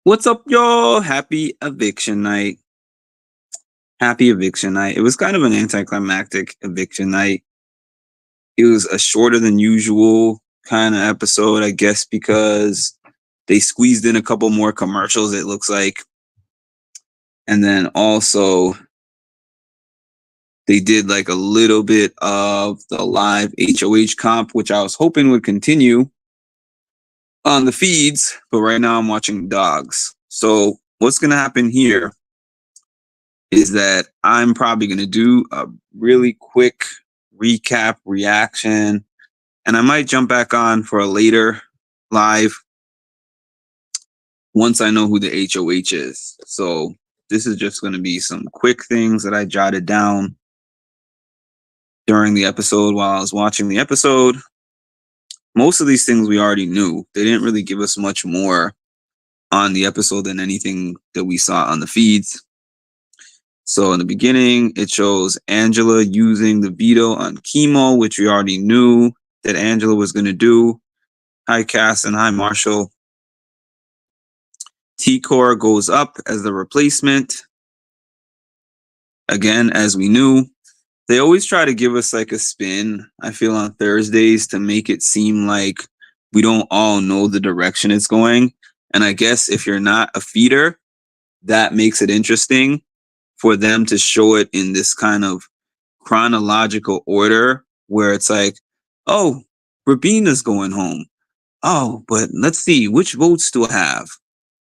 What's up, y'all? Happy eviction night. Happy eviction night. It was kind of an anticlimactic eviction night. It was a shorter than usual kind of episode, I guess, because they squeezed in a couple more commercials, it looks like. And then also, they did like a little bit of the live HOH comp, which I was hoping would continue on the feeds, but right now I'm watching dogs. So, what's going to happen here is that I'm probably going to do a really quick recap reaction, and I might jump back on for a later live once I know who the HOH is. So this is just going to be some quick things that I jotted down during the episode while I was watching the episode. Most of these things we already knew. They didn't really give us much more on the episode than anything that we saw on the feeds. So in the beginning, it shows Angela using the veto on chemo, which we already knew that Angela was going to do. Hi, Cass, and hi, Marshall. T-Core goes up as the replacement. Again, as we knew, they always try to give us like a spin, I feel, on Thursdays to make it seem like we don't all know the direction it's going. And I guess if you're not a feeder, that makes it interesting for them to show it in this kind of chronological order where it's like, oh, Rabina's going home. Oh, but let's see, which votes do I have?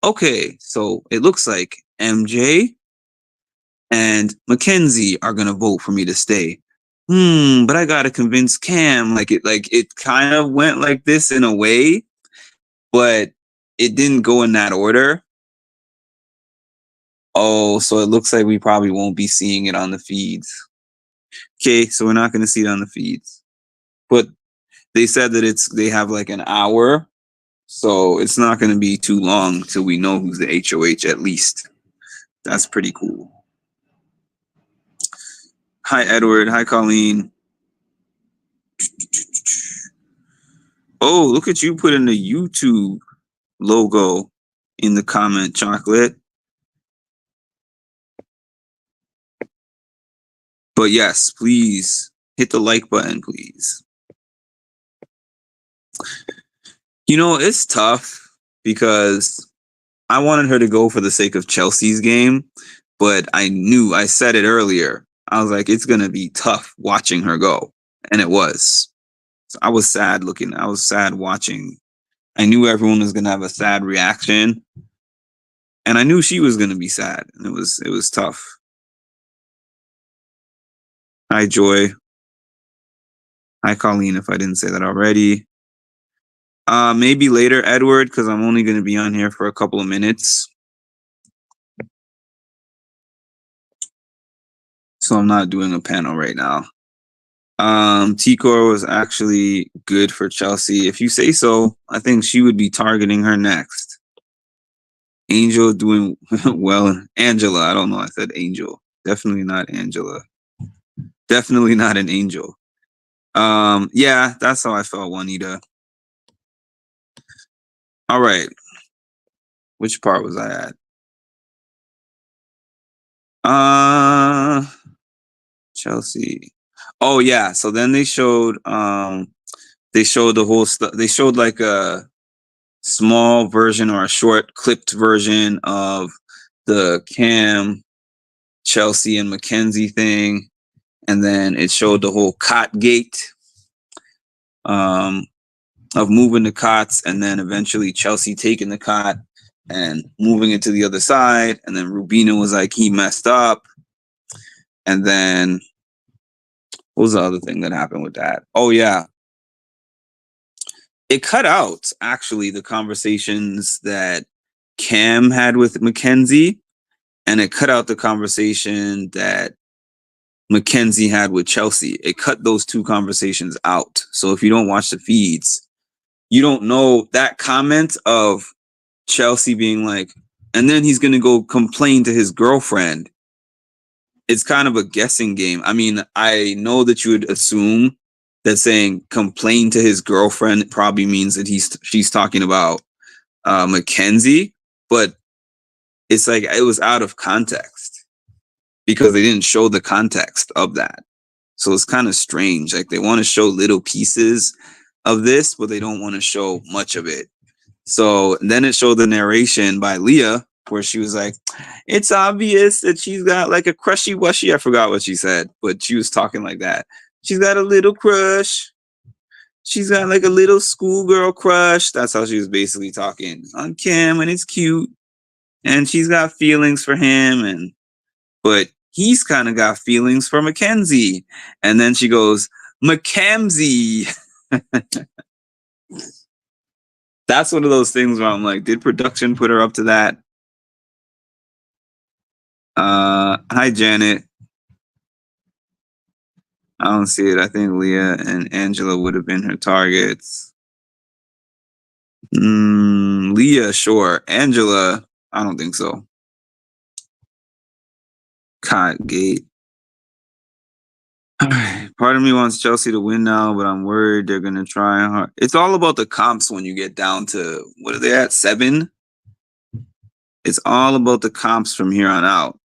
Okay, so it looks like MJ and Mackenzie are gonna vote for me to stay. But I gotta convince Cam. It kind of went like this in a way, but it didn't go in that order. Oh, so it looks like we probably won't be seeing it on the feeds. Okay, so we're not going to see it on the feeds. But they said that they have like an hour, so it's not going to be too long till we know who's the HOH at least. That's pretty cool. Hi, Edward. Hi, Colleen. Oh, look at you putting the YouTube logo in the comment, Chocolate. But yes, please hit the like button, please. You know, it's tough because I wanted her to go for the sake of Chelsea's game, but I said it earlier. I was like, it's going to be tough watching her go. And it was. So I was sad looking. I was sad watching. I knew everyone was going to have a sad reaction. And I knew she was going to be sad. And it was tough. Hi, Joy. Hi, Colleen, if I didn't say that already. Maybe later, Edward, because I'm only going to be on here for a couple of minutes. So I'm not doing a panel right now. T-Core was actually good for Chelsea. If you say so, I think she would be targeting her next. Angel doing well. Angela, I don't know. I said Angel. Definitely not Angela. Definitely not an angel. Yeah, that's how I felt, Juanita. All right. Which part was I at? Chelsea. Oh yeah. So then they showed the whole stuff. They showed like a small version or a short clipped version of the Cam, Chelsea, and Mackenzie thing. And then it showed the whole cot gate of moving the cots, and then eventually Chelsea taking the cot and moving it to the other side. And then Rubina was like, he messed up. And then what was the other thing that happened with that? Oh, yeah. It cut out, actually, the conversations that Cam had with Mackenzie, and it cut out the conversation that Mackenzie had with Chelsea. It cut those two conversations out. So if you don't watch the feeds, you don't know that comment of Chelsea being like, and then he's going to go complain to his girlfriend. It's kind of a guessing game. I mean, I know that you would assume that saying complain to his girlfriend probably means that she's talking about Mackenzie, but it's like it was out of context because they didn't show the context of that. So it's kind of strange. Like they want to show little pieces of this, but they don't want to show much of it. So then it showed the narration by Leah where she was like, it's obvious that she's got like a crushy wushy. I forgot what she said, but she was talking like that. She's got a little crush. She's got like a little schoolgirl crush. That's how she was basically talking on Kim, and it's cute. And she's got feelings for him, and but he's kind of got feelings for Mackenzie. And then she goes, Mackenzie. That's one of those things where I'm like, did production put her up to that? Hi Janet. I don't see it. I think Leah and Angela would have been her targets. Leah, sure. Angela, I don't think so. Cot Gate. Part of me wants Chelsea to win now, but I'm worried they're gonna try hard. It's all about the comps when you get down to what are they at 7? It's all about the comps from here on out.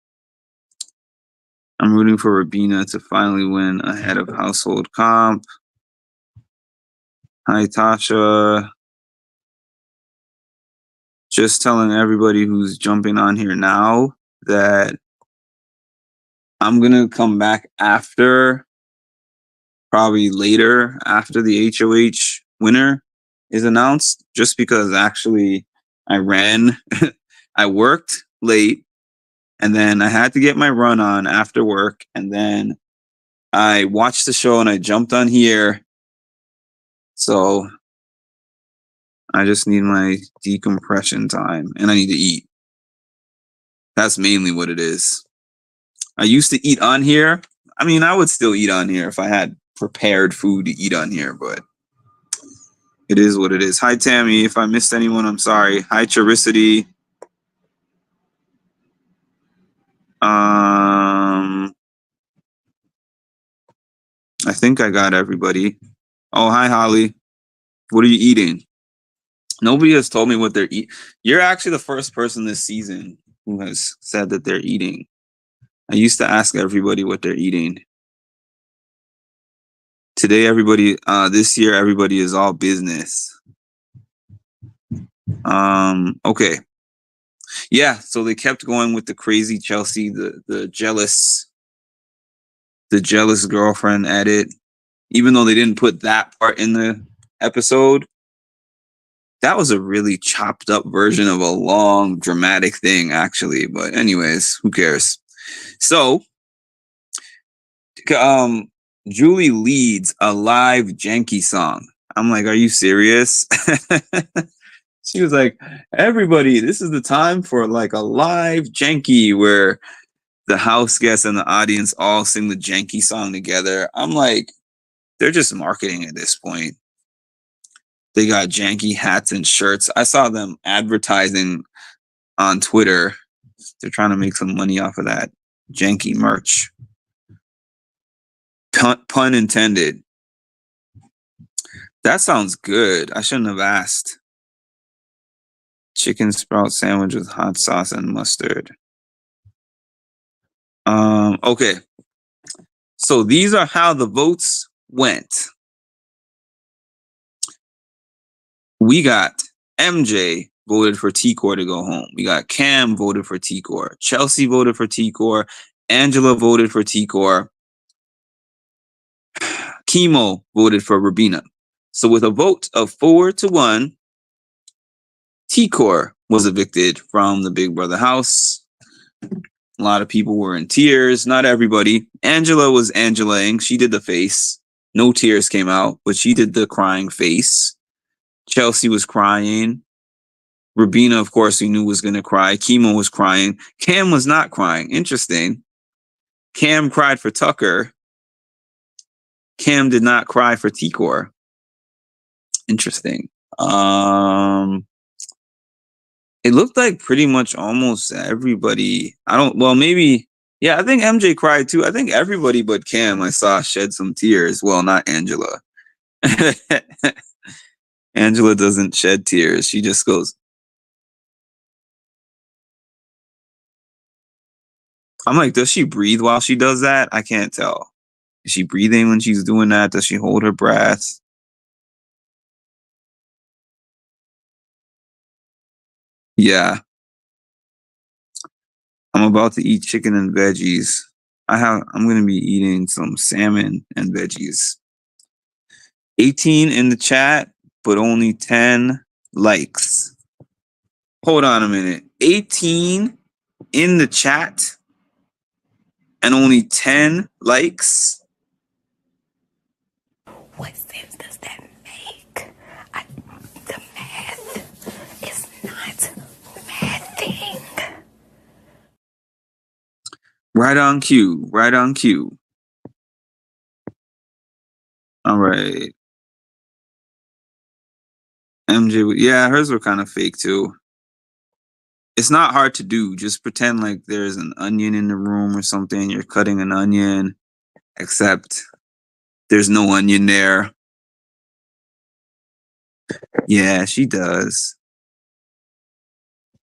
I'm rooting for Rabina to finally win ahead of household comp. Hi Tasha. Just telling everybody who's jumping on here now that I'm gonna come back after, probably later after the HOH winner is announced, just because actually I ran, I worked late, and then I had to get my run on after work, and then I watched the show and I jumped on here. So I just need my decompression time and I need to eat. That's mainly what it is. I used to eat on here. I mean, I would still eat on here if I had prepared food to eat on here, but it is what it is. Hi, Tammy. If I missed anyone, I'm sorry. Hi, Charicity. I think I got everybody. Oh, hi, Holly. What are you eating? Nobody has told me what they're eating. You're actually the first person this season who has said that they're eating. I used to ask everybody what they're eating. Today, everybody, this year, everybody is all business. Okay. Yeah, so they kept going with the crazy Chelsea, the jealous girlfriend edit. Even though they didn't put that part in the episode, that was a really chopped up version of a long dramatic thing, actually. But anyways, who cares? So, Julie leads a live janky song. I'm like, are you serious? She was like, everybody, this is the time for like a live janky where the house guests and the audience all sing the janky song together. I'm like, they're just marketing at this point. They got janky hats and shirts. I saw them advertising on Twitter. They're trying to make some money off of that janky merch. Pun intended. That sounds good. I shouldn't have asked. Chicken sprout sandwich with hot sauce and mustard. Okay. So these are how the votes went. We got MJ voted for T-Core to go home. We got Cam voted for T-Core. Chelsea voted for T-Core. Angela voted for T-Core. Chemo voted for Rabina. So with a vote of 4-1, T-Core was evicted from the Big Brother house. A lot of people were in tears. Not everybody. Angela was Angelaing. She did the face. No tears came out, but she did the crying face. Chelsea was crying. Rabina, of course, we knew was going to cry. Chemo was crying. Cam was not crying. Interesting. Cam cried for Tucker. Cam did not cry for T-Core. Interesting. It looked like pretty much almost everybody. Maybe, yeah, I think MJ cried too. I think everybody but Cam I saw shed some tears. Well, not Angela. Angela doesn't shed tears. She just goes, I'm like, does she breathe while she does that? I can't tell. Is she breathing when she's doing that? Does she hold her breath? Yeah, I'm about to eat chicken and veggies. I'm gonna be eating some salmon and veggies. 18 in the chat, but only 10 likes. Hold on a minute. 18 in the chat and only 10 likes. What sense does that make? The math is not mathing. Right on cue. Right on cue. All right. MJ, yeah, hers were kind of fake too. It's not hard to do. Just pretend like there's an onion in the room or something. You're cutting an onion, except there's no onion there. Yeah, she does.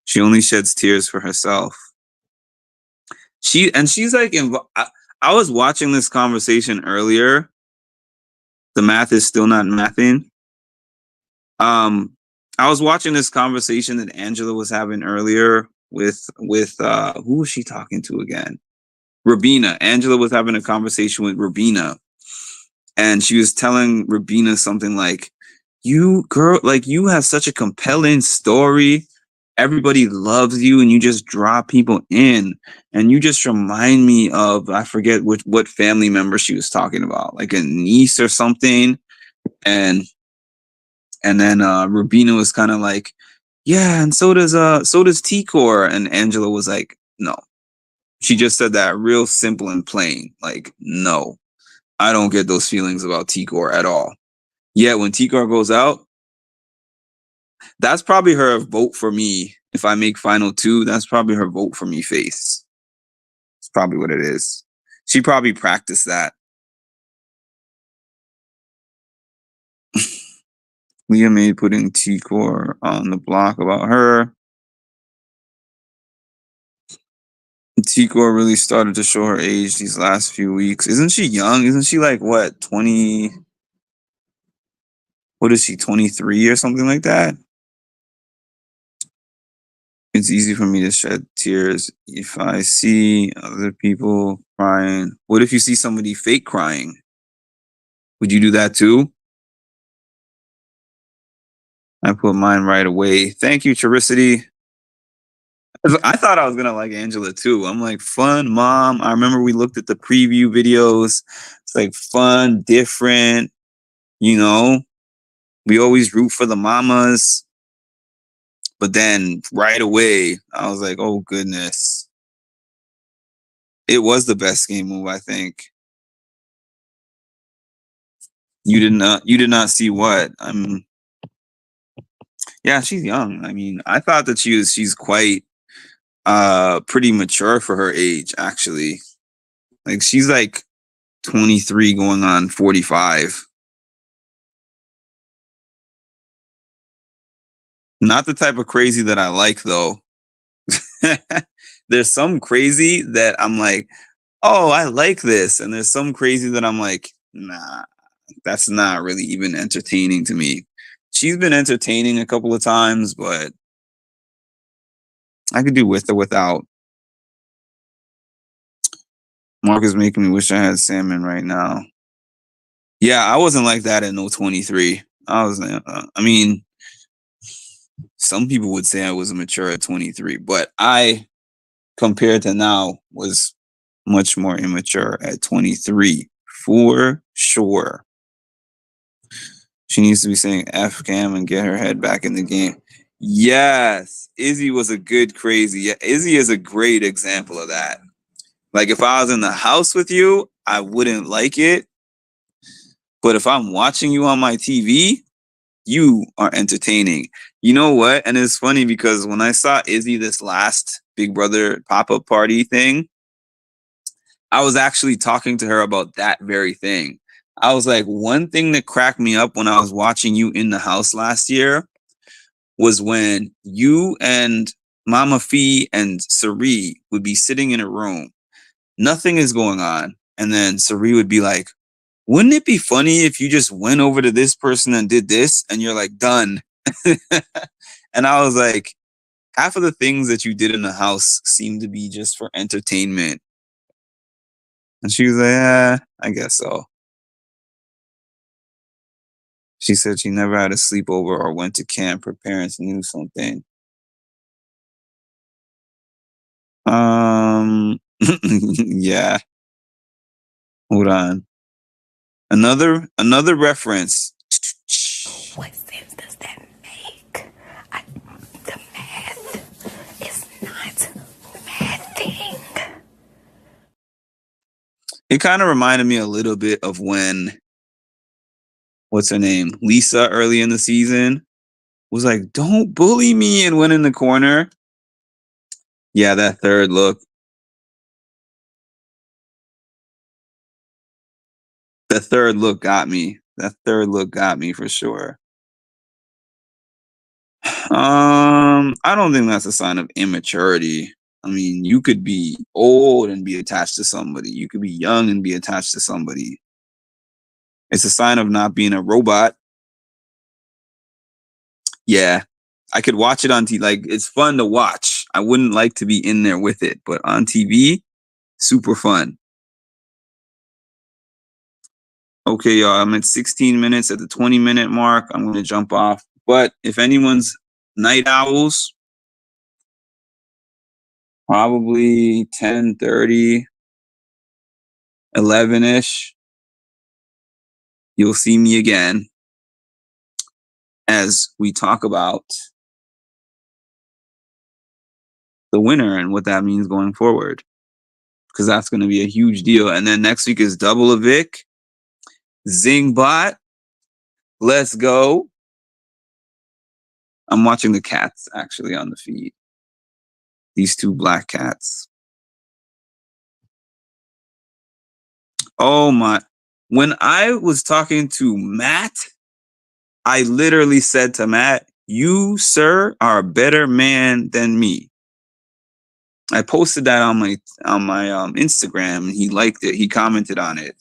She only sheds tears for herself. She's like, I was watching this conversation earlier. The math is still not mathing. I was watching this conversation that Angela was having earlier with who was she talking to again? Rabina. Angela was having a conversation with Rabina, and she was telling Rabina something like, "You girl, like you have such a compelling story. Everybody loves you, and you just draw people in. And you just remind me of I forget what family member she was talking about, like a niece or something." And then Rubina was kind of like, "Yeah, and so does T-Core." And Angela was like, "No." She just said that real simple and plain, like, "No, I don't get those feelings about T-Core at all." Yet when T-Core goes out, that's probably her vote for me. If I make final two, that's probably her vote for me face. It's probably what it is. She probably practiced that. Leah May putting T-Core on the block about her. T-Core really started to show her age these last few weeks. Isn't she young? Isn't she like what, 20? What is she, 23 or something like that? It's easy for me to shed tears if I see other people crying. What if you see somebody fake crying? Would you do that too? I put mine right away. Thank you, Charicity. I thought I was gonna like Angela too. I'm like, fun mom. I remember we looked at the preview videos. It's like fun, different, you know. We always root for the mamas. But then right away, I was like, oh goodness. It was the best game move, I think. You did not see what? Yeah, she's young. I mean, I thought that she's quite pretty mature for her age, actually. Like she's like 23 going on 45. Not the type of crazy that I like though. There's some crazy that I'm like, oh, I like this. And there's some crazy that I'm like, nah, that's not really even entertaining to me. She's been entertaining a couple of times, but I could do with or without. Mark is making me wish I had salmon right now. Yeah, I wasn't like that at no 23. I mean, some people would say I was mature at 23, but I, compared to now, was much more immature at 23 for sure. She needs to be saying F cam and get her head back in the game. Yes, Izzy was a good crazy. Yeah, Izzy is a great example of that. Like if I was in the house with you, I wouldn't like it. But if I'm watching you on my TV, you are entertaining. You know what? And it's funny because when I saw Izzy this last Big Brother pop-up party thing, I was actually talking to her about that very thing. I was like, one thing that cracked me up when I was watching you in the house last year was when you and Mama Fee and Sari would be sitting in a room. Nothing is going on. And then Sari would be like, wouldn't it be funny if you just went over to this person and did this? And you're like, done. And I was like, half of the things that you did in the house seem to be just for entertainment. And she was like, I guess so. She said she never had a sleepover or went to camp. Her parents knew something. Yeah. Hold on. Another reference. What sense does that make? The math is not mathing. It kind of reminded me a little bit of when, what's her name? Lisa early in the season was like, don't bully me, and went in the corner. Yeah, that third look. The third look got me. That third look got me for sure. I don't think that's a sign of immaturity. I mean, you could be old and be attached to somebody. You could be young and be attached to somebody. It's a sign of not being a robot. Yeah. I could watch it on TV. Like, it's fun to watch. I wouldn't like to be in there with it, but on TV, super fun. Okay, y'all, I'm at 16 minutes at the 20-minute mark. I'm going to jump off. But if anyone's night owls, probably 10:30, 11-ish, you'll see me again as we talk about the winner and what that means going forward, because that's going to be a huge deal. And then next week is double evict, Zingbot, let's go. I'm watching the cats actually on the feed. These two black cats. Oh my. When I was talking to Matt, I literally said to Matt, you, sir, are a better man than me. I posted that on my Instagram, and he liked it. He commented on it.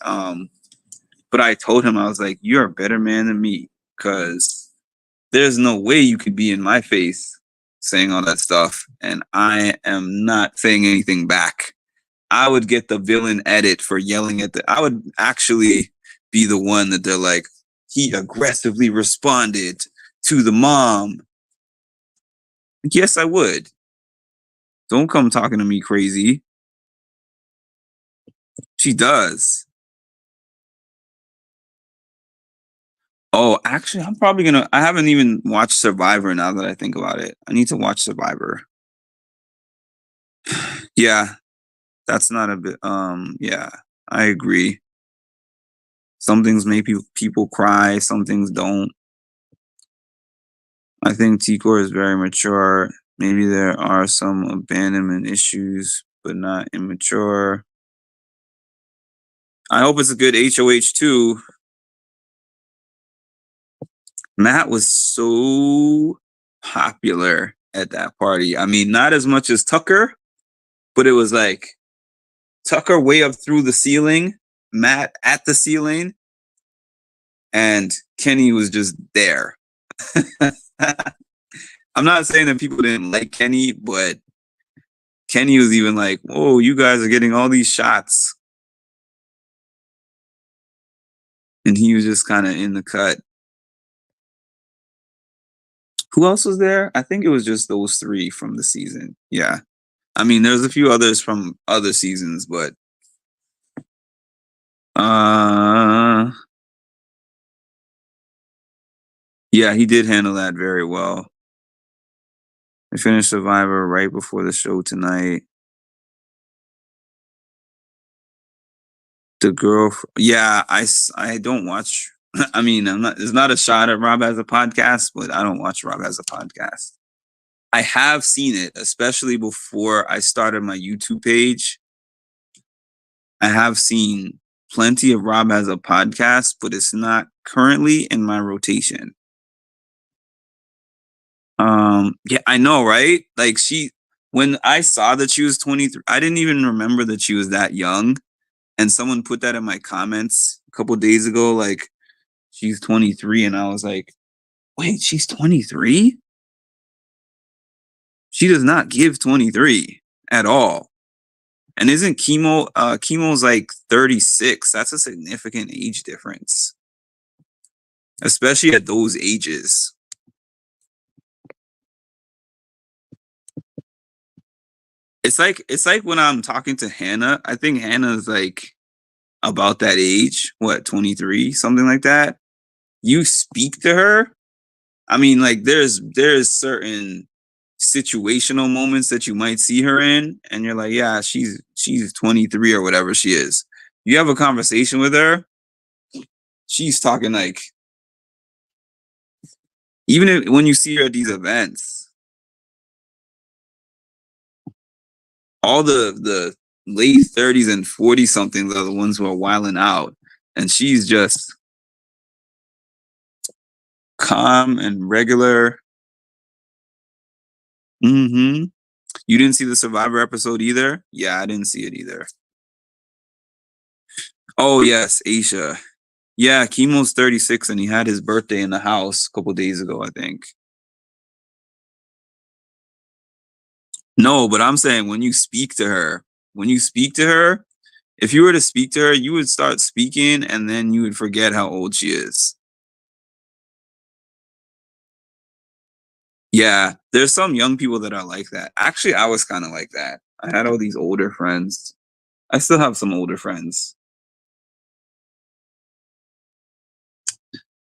But I told him, I was like, you're a better man than me, because there's no way you could be in my face saying all that stuff, and I am not saying anything back. I would get the villain edit for yelling at I would actually be the one that they're like, he aggressively responded to the mom. Yes, I would. Don't come talking to me crazy. She does. Oh, actually, I haven't even watched Survivor now that I think about it. I need to watch Survivor. Yeah, that's not a bit, yeah, I agree. Some things make people cry, some things don't. I think T-Core is very mature. Maybe there are some abandonment issues, but not immature. I hope it's a good HOH too. Matt was so popular at that party. I mean, not as much as Tucker, but it was like Tucker way up through the ceiling, Matt at the ceiling, and Kenny was just there. I'm not saying that people didn't like Kenny, but Kenny was even like, whoa, you guys are getting all these shots. And he was just kind of in the cut. Who else was there? I think it was just those three from the season. Yeah. I mean, there's a few others from other seasons, but yeah, he did handle that very well. I finished Survivor right before the show tonight. The girl, yeah, I don't watch. I mean, it's not a shot at Rob as a podcast, but I don't watch Rob as a podcast. I have seen it, especially before I started my YouTube page. I have seen plenty of Rob as a podcast, but it's not currently in my rotation. Yeah, I know, right? Like when I saw that she was 23, I didn't even remember that she was that young. And someone put that in my comments a couple days ago, like she's 23, and I was like, wait, she's 23? She does not give 23 at all. And isn't chemo's like 36? That's a significant age difference, especially at those ages. It's like when I'm talking to Hannah. I think Hannah's like about that age, what, 23, something like that. You speak to her. I mean, like there's certain situational moments that you might see her in, and you're like, yeah, she's 23 or whatever she is. You have a conversation with her, she's talking like, even when you see her at these events, all the late 30s and 40 somethings are the ones who are wilding out, and she's just calm and regular. Mm-hmm. You didn't see the Survivor episode either? Yeah, I didn't see it either. Oh yes, Aisha. Yeah, Chemo's 36 and he had his birthday in the house a couple days ago, I think. No, but I'm saying when you speak to her, if you were to speak to her, you would start speaking and then you would forget how old she is. Yeah, there's some young people that are like that. Actually, I was kind of like that. I had all these older friends. I still have some older friends.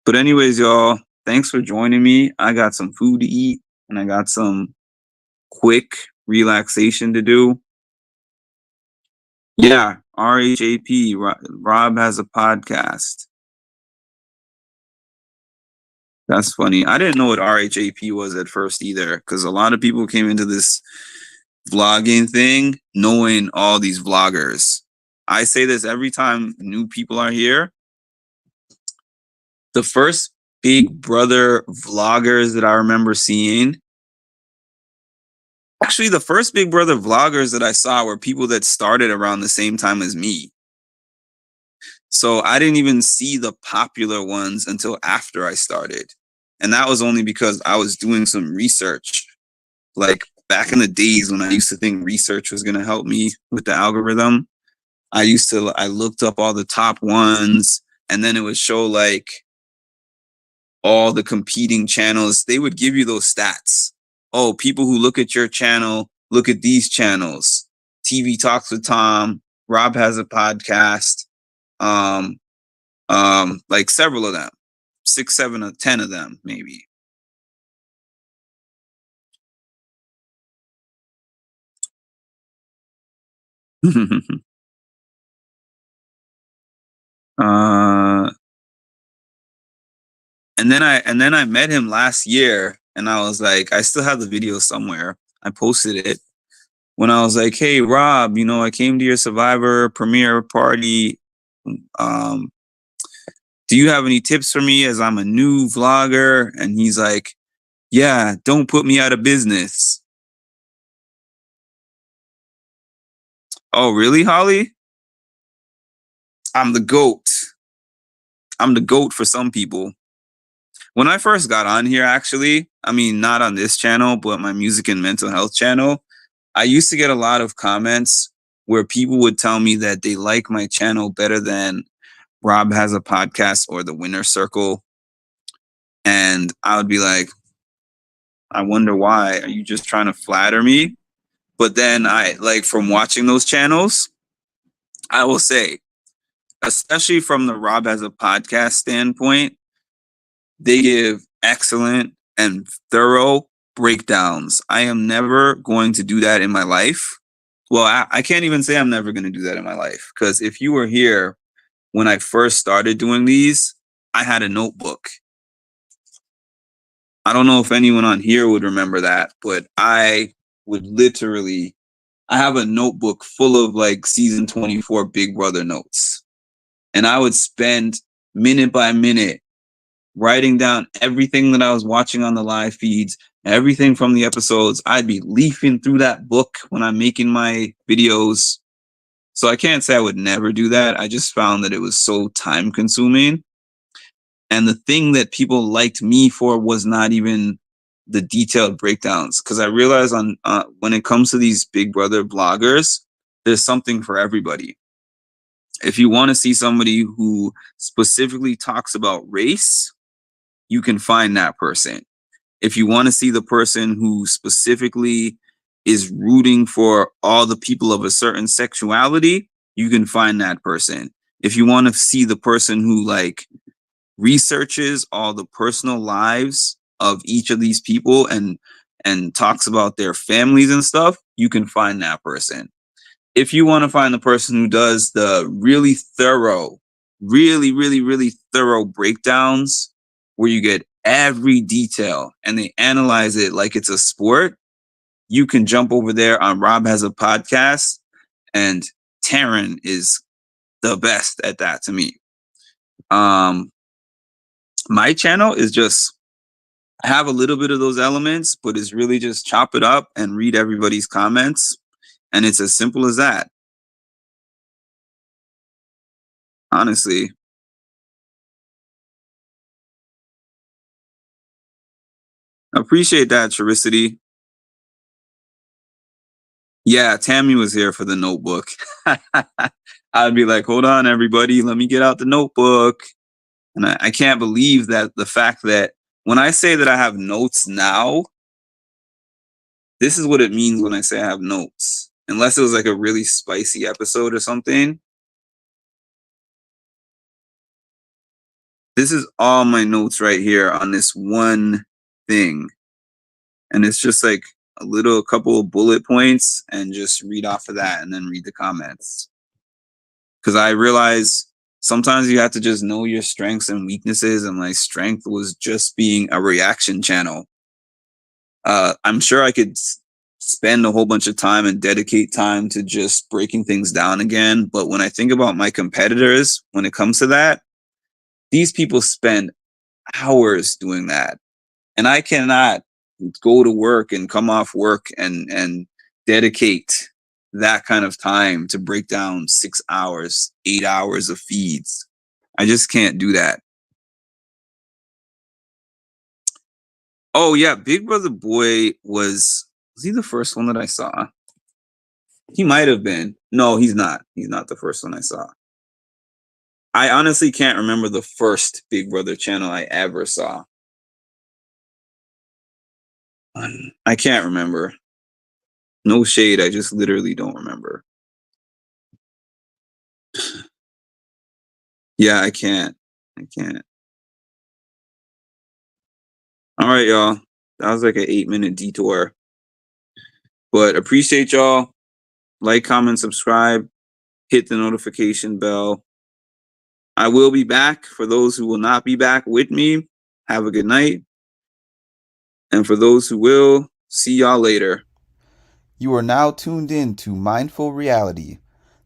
But anyways, y'all, thanks for joining me. I got some food to eat and I got some quick relaxation to do. Yeah, RHAP. Rob has a podcast. That's funny. I didn't know what RHAP was at first either, because a lot of people came into this vlogging thing knowing all these vloggers. I say this every time new people are here. The first Big Brother vloggers that I remember seeing, actually, the first Big Brother vloggers that I saw were people that started around the same time as me. So I didn't even see the popular ones until after I started. And that was only because I was doing some research. Like back in the days when I used to think research was going to help me with the algorithm, I looked up all the top ones and then it would show like all the competing channels. They would give you those stats. Oh, people who look at your channel, look at these channels. TV Talks with Tom, Rob has a podcast. Um, like several of them, 6, 7, or 10 of them, maybe. uh, and then I met him last year, and I was like, I still have the video somewhere. I posted it when I was like, "Hey, Rob, I came to your Survivor premiere party. Um, do you have any tips for me as I'm a new vlogger?" And he's like, "Yeah, don't put me out of business." Oh, really, Holly? I'm the goat. I'm the goat for some people. When I first got on here, actually, I mean, not on this channel, but my music and mental health channel, I used to get a lot of comments where people would tell me that they like my channel better than Rob has a podcast or the Winner Circle. And I would be like, I wonder why. Are you just trying to flatter me? But then from watching those channels, I will say, especially from the Rob has a podcast standpoint, they give excellent and thorough breakdowns. I am never going to do that in my life. Well, I can't even say I'm never going to do that in my life, because if you were here when I first started doing these, I had a notebook. I don't know if anyone on here would remember that, but I would literally, I have a notebook full of like season 24 Big Brother notes. And I would spend minute by minute writing down everything that I was watching on the live feeds, everything from the episodes. I'd be leafing through that book when I'm making my videos. So I can't say I would never do that. I just found that it was so time consuming. And the thing that people liked me for was not even the detailed breakdowns. Because I realized on when it comes to these Big Brother bloggers, there's something for everybody. If you want to see somebody who specifically talks about race, you can find that person. If you want to see the person who specifically is rooting for all the people of a certain sexuality, you can find that person. If you want to see the person who like researches all the personal lives of each of these people and talks about their families and stuff, you can find that person. If you want to find the person who does the really thorough, really thorough breakdowns where you get every detail and they analyze it like it's a sport, you can jump over there on Rob Has a Podcast, and Taryn is the best at that to me. My channel is just have a little bit of those elements, but it's really just chop it up and read everybody's comments. And it's as simple as that. Honestly. Appreciate that, Charicity. Yeah, Tammy was here for the notebook. I'd be like, hold on, everybody, let me get out the notebook. And I can't believe that the fact that when I say that I have notes now, this is what it means when I say I have notes. Unless it was like a really spicy episode or something. This is all my notes right here on this one thing. And it's just like a couple of bullet points and just read off of that and then read the comments. Because I realize sometimes you have to just know your strengths and weaknesses. And my strength was just being a reaction channel. I'm sure I could spend a whole bunch of time and dedicate time to just breaking things down again. But when I think about my competitors, when it comes to that, these people spend hours doing that. And I cannot go to work and come off work and dedicate that kind of time to break down 6 hours, 8 hours of feeds. I just can't do that. Oh yeah, Big Brother Boy was he the first one that I saw? He might have been. No, he's not. He's not the first one I saw. I honestly can't remember the first Big Brother channel I ever saw. I can't remember. No shade, I just literally don't remember. Yeah, I can't. I can't. All right, y'all. That was like an 8-minute detour. But appreciate y'all. Like, comment, subscribe, hit the notification bell. I will be back. For those who will not be back with me, have a good night. And for those who will, see y'all later. You are now tuned in to Mindful Reality,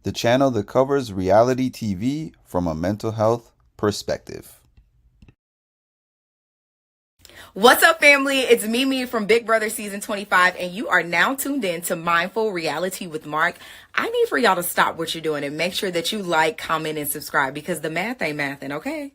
the channel that covers reality TV from a mental health perspective. What's up, family? It's Mimi from Big Brother Season 25, and you are now tuned in to Mindful Reality with Mark. I need for y'all to stop what you're doing and make sure that you like, comment, and subscribe because the math ain't mathin', okay?